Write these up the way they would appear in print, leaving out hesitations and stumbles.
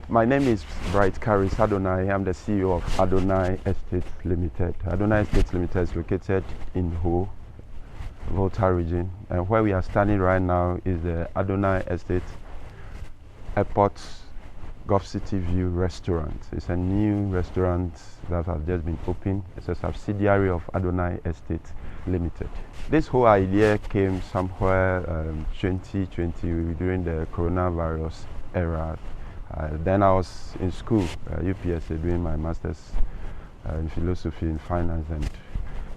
My name is Bright Caris ADONAI. I'm the CEO of ADONAI Estate Limited. ADONAI Estate Limited is located in Ho, Volta region, and where we are standing right now is the ADONAI Estate Airport Guff City View restaurant. It's a new restaurant that has just been opened. It's a subsidiary of ADONAI Estate Limited. This whole idea came somewhere 2020 during the coronavirus era. Then I was in school, UPSA, doing my master's in philosophy in finance, and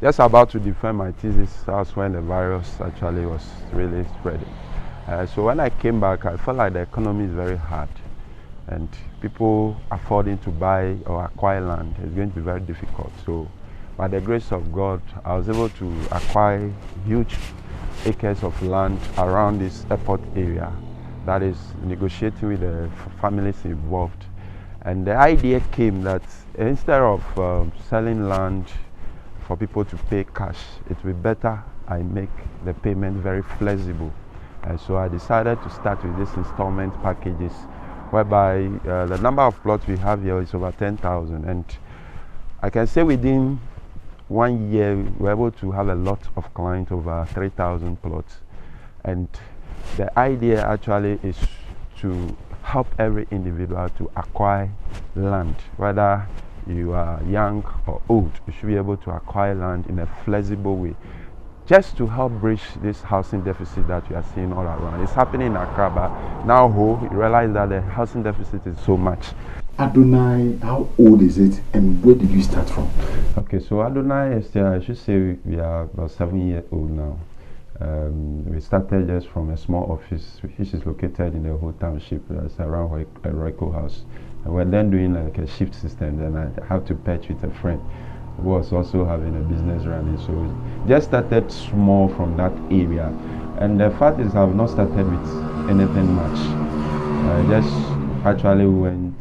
just about to defend my thesis. That's when the virus actually was really spreading. So when I came back, I felt like the economy is very hard, and people affording to buy or acquire land is going to be very difficult. So by the grace of God, I was able to acquire huge acres of land around this airport area. That is negotiating with the families involved, and the idea came that instead of selling land for people to pay cash, it would be better I make the payment very flexible. And so I decided to start with these installment packages, whereby the number of plots we have here is over 10,000, and I can say within 1 year we were able to have a lot of clients, over 3,000 plots. And the idea actually is to help every individual to acquire land, whether you are young or old. You should be able to acquire land in a flexible way, just to help bridge this housing deficit that we are seeing all around. It's happening in Accra, but now you realize that the housing deficit is so much. ADONAI, how old is it, and where did you start from? Okay, so ADONAI is still, I should say we are about 7 years old now. We started just from a small office which is located in the whole township, that's around a Royco house. And we're then doing like a shift system. Then I have to patch with a friend who was also having a business running. So we just started small from that area. And the fact is I've not started with anything much. I just actually went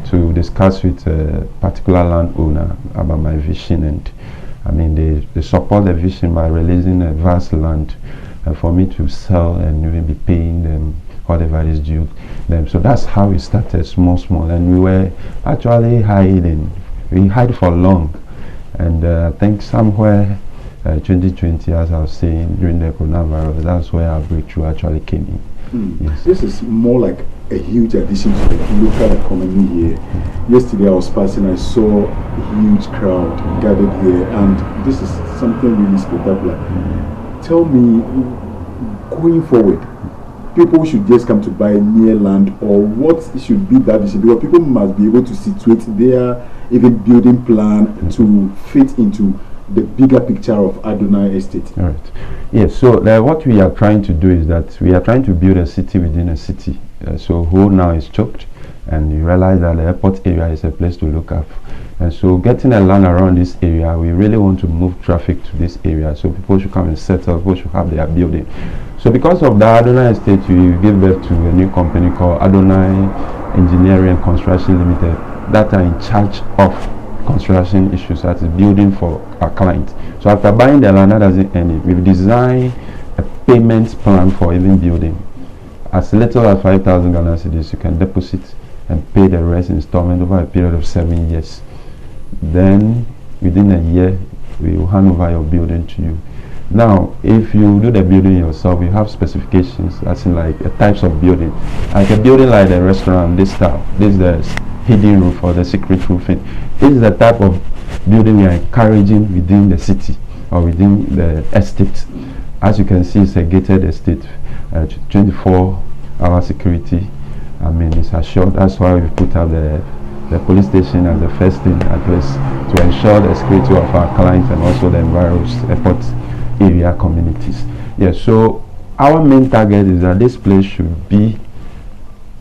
to discuss with a particular landowner about my vision, and I mean, they support the vision by releasing a vast land for me to sell and even be paying them whatever is due them. So that's how we started, small, and we were actually hiding. We hid for long, and I think somewhere 2020, as I was saying, during the coronavirus, that's where our breakthrough actually came in. Yes. This is more like a huge addition to the local economy here. Yesterday I was passing, I saw a huge crowd gathered here, and this is something really spectacular. Tell me, going forward, people should just come to buy near land, or what should be that issue? Because people must be able to situate their even building plan to fit into the bigger picture of ADONAI Estate. All right. Yes, so what we are trying to do is that we are trying to build a city within a city. So Ho now is choked, and you realize that the airport area is a place to look up. And so getting a land around this area, we really want to move traffic to this area, so people should come and settle, people should have their building. So because of the ADONAI Estate, we give birth to a new company called ADONAI Engineering and Construction Limited that are in charge of construction issues, that is building for our clients. So after buying the land, that doesn't end it. We've designed a payment plan for even building. As little as 5,000 Ghana cedis, you can deposit and pay the rest installment over a period of 7 years. Then within a year, we will hand over your building to you. Now, if you do the building yourself, you have specifications, as in like types of building. Like a building like a restaurant, this style, this is the hidden roof or the secret roofing. This is the type of building we are encouraging within the city or within the estate. As you can see, it's a gated estate, 24-hour security. I mean, it's assured. That's why we put up the police station as the first thing, at least, to ensure the security of our clients and also the environs, airport area communities. Yes, so our main target is that this place should be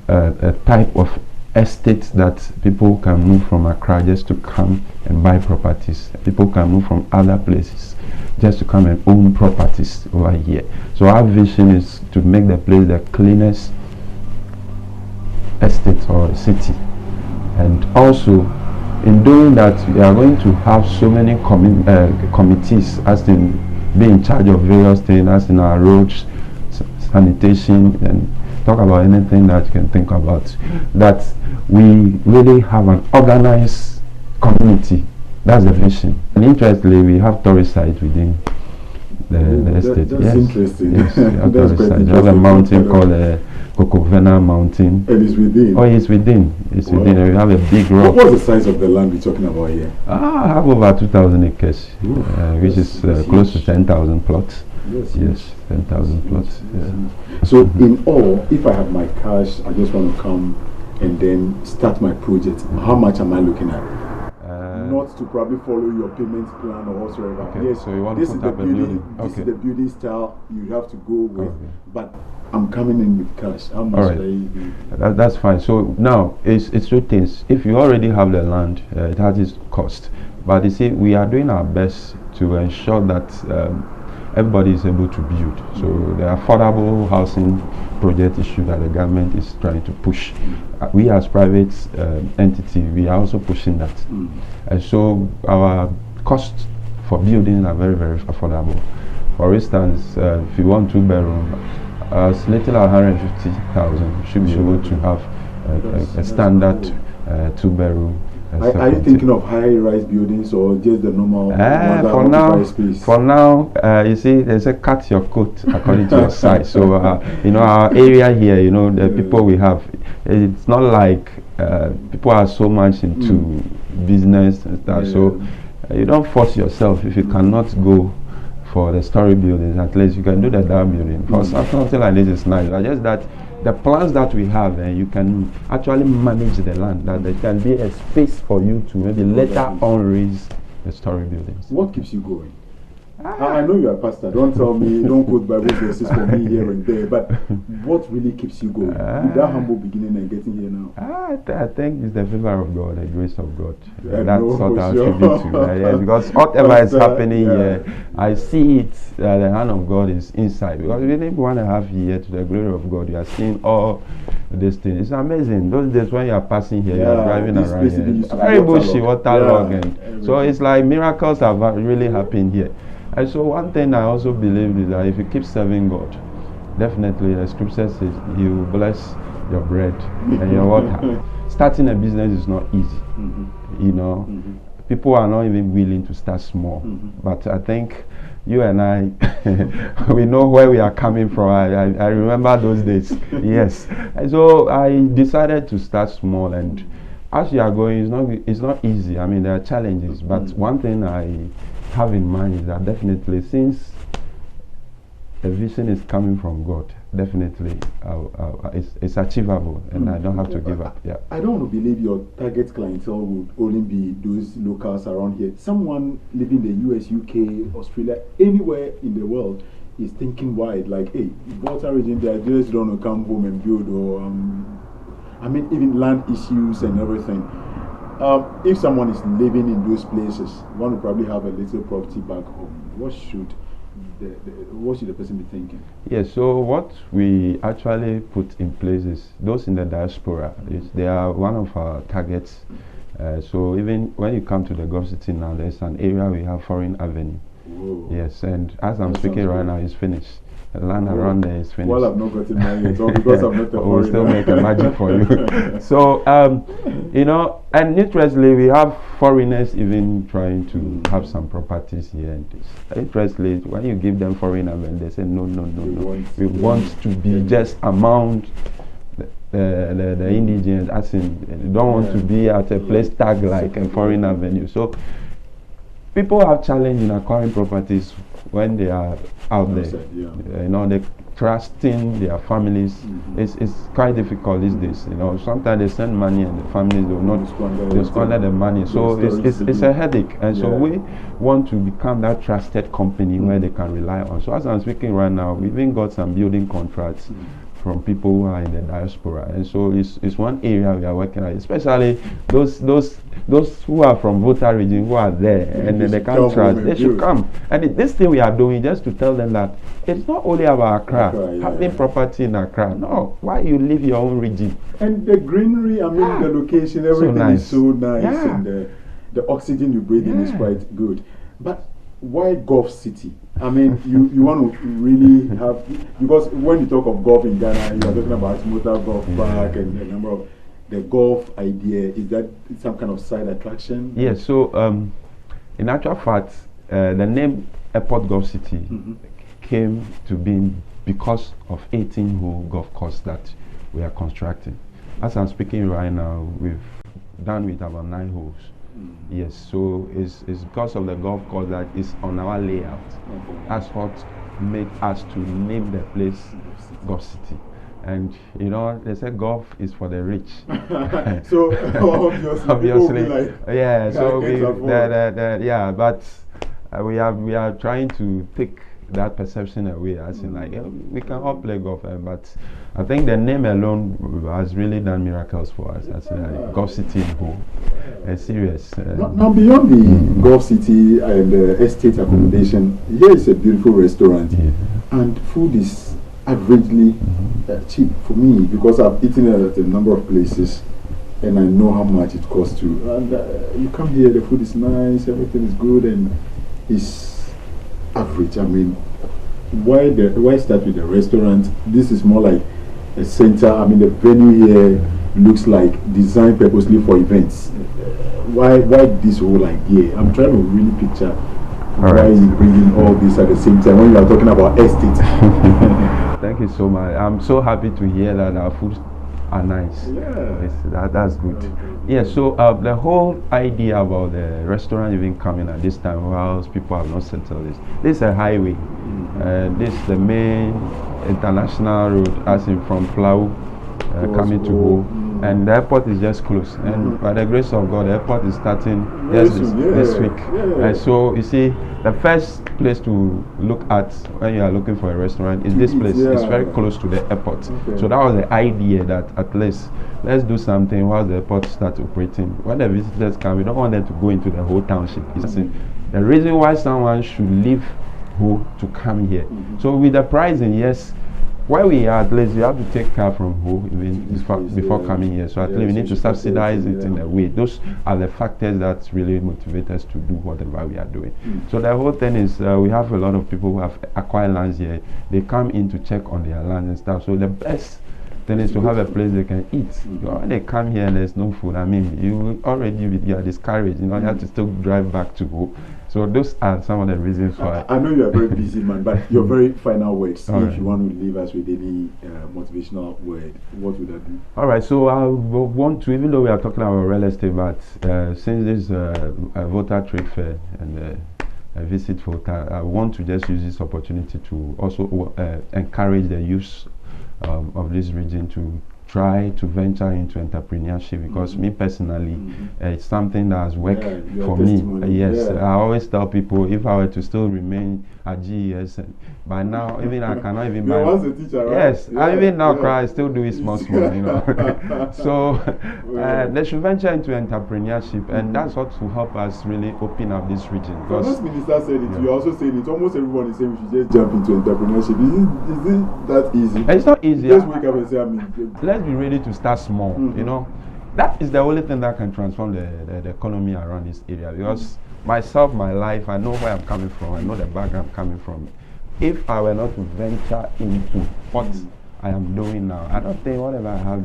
a type of estate that people can move from Accra just to come and buy properties. People can move from other places just to come and own properties over here. So our vision is to make the place the cleanest estate or city. And also, in doing that, we are going to have so many committees as in be in charge of various things, as in our roads, sanitation, and talk about anything that you can think about. That we really have an organized community. That's the vision. And interestingly, we have tourist sites within the estate. That's interesting. Yes, we have That's tourist quite sites. We have a interesting. mountain called Cocovena Mountain. And it's within. Oh, it's within. It's Wow. within. We have a big rock. What's the size of the land we're talking about here? I have over 2,000 acres, Ooh, which is close to 10,000 plots. Yes, 10,000 plots. So in all, if I have my cash, I just want to come and then start my project. How much am I looking at? Not to probably follow your payment plan or whatsoever. Okay, Yes, so you want this to is put the up a building. building. This Okay. is the building style you have to go with. Okay. But I'm coming in with cash. How much All right. should I be? That's fine. So now it's two things. If you already have the land, it has its cost. But you see, we are doing our best to ensure that everybody is able to build. So the affordable housing project issue that the government is trying to push, we as private entity, we are also pushing that. And so our costs for building are very, very affordable. For instance, if you want 2-bedroom, as little as 150,000, you should be able to have a standard 2-bedroom. Are you thinking of high-rise buildings or just the normal space? For now, you see, there's a cut your coat according to your size. So, you know, our area here, you know, the people we have, it's not like people are so much into business and stuff. So, you don't force yourself. If you cannot go for the story buildings, at least you can do the down building. For something like this is nice. But just that the plans that we have, you can actually manage the land, that there can be a space for you to maybe later on raise the story buildings. What keeps you going? I know you are a pastor. Don't tell me, don't quote Bible verses for me here and there. But what really keeps you going? With that humble beginning and getting here now? I think it's the favor of God, the grace of God. That's what I attribute to. Yes, because whatever is happening here, I see it. The hand of God is inside. Because within 1.5 years, to the glory of God, you are seeing all these things. It's amazing. Those days when you are passing here, you are driving around here. Very bushy, waterlogged, and so it's like miracles have really happened here. And so one thing I also believe is that if you keep serving God, definitely the scripture says He will bless your bread and your water. Starting a business is not easy. You know, people are not even willing to start small. But I think you and I, we know where we are coming from. I remember those days. Yes. And so I decided to start small, and as you are going, it's not easy. I mean, there are challenges. But one thing I have in mind is that definitely, since the vision is coming from God, definitely it's achievable, and I don't have to give up. Yeah. I don't want to believe your target clientele would only be those locals around here. Someone living in the US, UK, Australia, anywhere in the world is thinking wide, like, hey, Volta region, they just don't want to come home and build, or I mean, even land issues and everything. If someone is living in those places, one will probably have a little property back home. What should the person be thinking? Yes, so what we actually put in place is those in the diaspora. They are one of our targets. So even when you come to the Guff City now, there's an area we have Foreign Avenue. Whoa. Yes, and as I'm speaking right now, it's finished. The land around there is finished. Well, I've not gotten mine yet, so because I'm not a we'll still make a magic for you. So, you know, and interestingly, we have foreigners even trying to have some properties here. And interestingly, when you give them foreign avenue, they say, no. We want to be just among the indigents, as in, they don't want to be at a place tag like a foreign avenue. So, people have challenge in acquiring properties when they are out there. You know, they trusting their families. It's quite difficult these days. You know, sometimes they send money and the families will not squander the money. So it's a headache. And so we want to become that trusted company where they can rely on. So as I'm speaking right now, we've even got some building contracts from people who are in the diaspora, and so it's one area we are working at, especially those who are from Volta region who are there and they can't trust. They should come. And this thing we are doing just to tell them that it's not only about Accra, having property in Accra. No, why you leave your own region? And the greenery, I mean, the location, everything is so nice, and the oxygen you breathe in is quite good. But why Guff City? I mean, you want to really have, because when you talk of golf in Ghana, you are talking about motor golf park and the number of the golf idea. Is that some kind of side attraction? Yes. So, in actual fact, the name Airport Guff City came to be because of 18-hole golf course that we are constructing. As I'm speaking right now, we've done with about 9 holes. Yes, so it's because of the golf course that is on our layout. That's what made us to name the place Guff City. And you know, they say golf is for the rich. So obviously, like, yeah. So yeah, but we are trying to take that perception away, as in like we can all play golf, but I think the name alone has really done miracles for us. As like Guff City in whole. Serious. Now beyond the Guff City and estate accommodation, here is a beautiful restaurant, and food is averagely cheap for me because I've eaten at a number of places, and I know how much it costs to. And you come here, the food is nice, everything is good, and it's average. I mean, why start with the restaurant? This is more like a center. I mean, the venue here looks like designed purposely for events. Why this whole idea? I'm trying to really picture why you bringing all this at the same time when you are talking about estate. Thank you so much. I'm so happy to hear that our foods are nice. Yeah, that's good. Yeah, so the whole idea about the restaurant even coming at this time, whilst people have not settled this is a highway. This is the main international road, as in from Plau coming to Ho, and the airport is just close. And by the grace of God, the airport is starting this week. And so you see, the first place to look at when you are looking for a restaurant is this place. It's very close to the airport. So that was the idea, that at least let's do something while the airport starts operating. When the visitors come, we don't want them to go into the whole township. The reason why someone should leave Ho to come here. So with the pricing, yes, where we are, at least you have to take care from Ho even before coming here. So at least we need to subsidize it in a way. Those are the factors that really motivate us to do whatever we are doing. So the whole thing is we have a lot of people who have acquired lands here. They come in to check on their land and stuff. So the best thing is to have a place they can eat. When they come here and there's no food, I mean, you are discouraged. You know, you have to still drive back to Ho. So those are some of the reasons why. I know you are very busy, man, but your very final words, if you want to leave us with any motivational word, what would that be? All right, so I want to, even though we are talking about real estate, but since this voter trade fair and a visit voter, I want to just use this opportunity to also encourage the youth of this region to try to venture into entrepreneurship, because me personally, it's something that has worked for me. Yes, I always tell people, if I were to still remain at GES, by now, even I cannot even buy. Once a teacher, right? Yes, I even now cry, I still do it small, you know. So they should venture into entrepreneurship, and that's what will help us really open up this region. Because the minister said it, you also said it. Almost everyone is saying we should just jump into entrepreneurship. Is it that easy? It's not easy. Just wake up and say, I mean, let's be ready to start small. You know, that is the only thing that can transform the economy around this area. Because myself, my life, I know where I'm coming from. I know the background I'm coming from. If I were not to venture into what I am doing now, I don't think whatever I have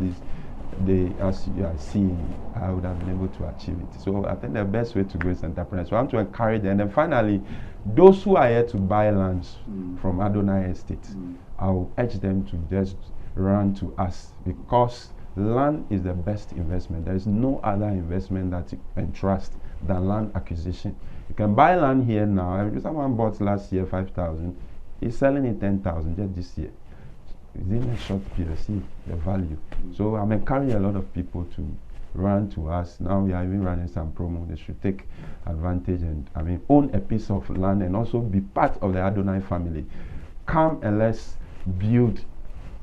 as you are seeing, I would have been able to achieve it. So I think the best way to go is entrepreneurs. So I want to encourage them. And then finally, those who are here to buy lands from ADONAI Estate, I will urge them to just run to us, because land is the best investment. There is no other investment that you can trust than land acquisition. You can buy land here now. If someone bought last year 5,000, he's selling it 10,000 just this year. Within a short period, see the value. So I'm encouraging a lot of people to run to us. Now we are even running some promo. They should take advantage and own a piece of land and also be part of the ADONAI family. Come and let's build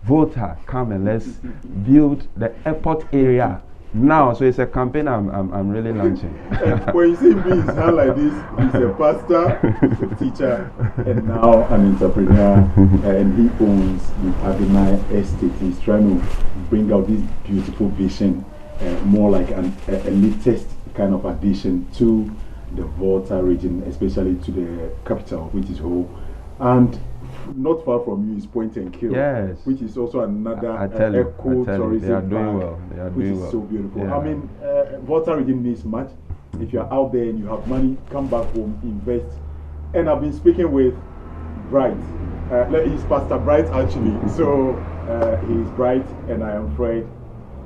voter. Come and let's build the airport area now. So it's a campaign I'm really launching. When you see me, it's not like this. He's a pastor, he's a teacher, and now an entrepreneur, and he owns the ADONAI Estate. He's trying to bring out this beautiful vision, more like a latest kind of addition to the Volta region, especially to the capital, which is Ho. And not far from you is Point and Kill, yes, which is also another eco-tourism. They are doing well. They are which doing is well. so beautiful. Yeah. I mean, Volta region needs much. If you're out there and you have money, come back home, invest. And I've been speaking with Bright. He's Pastor Bright actually. So he's Bright and I am Fred.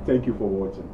Thank you for watching.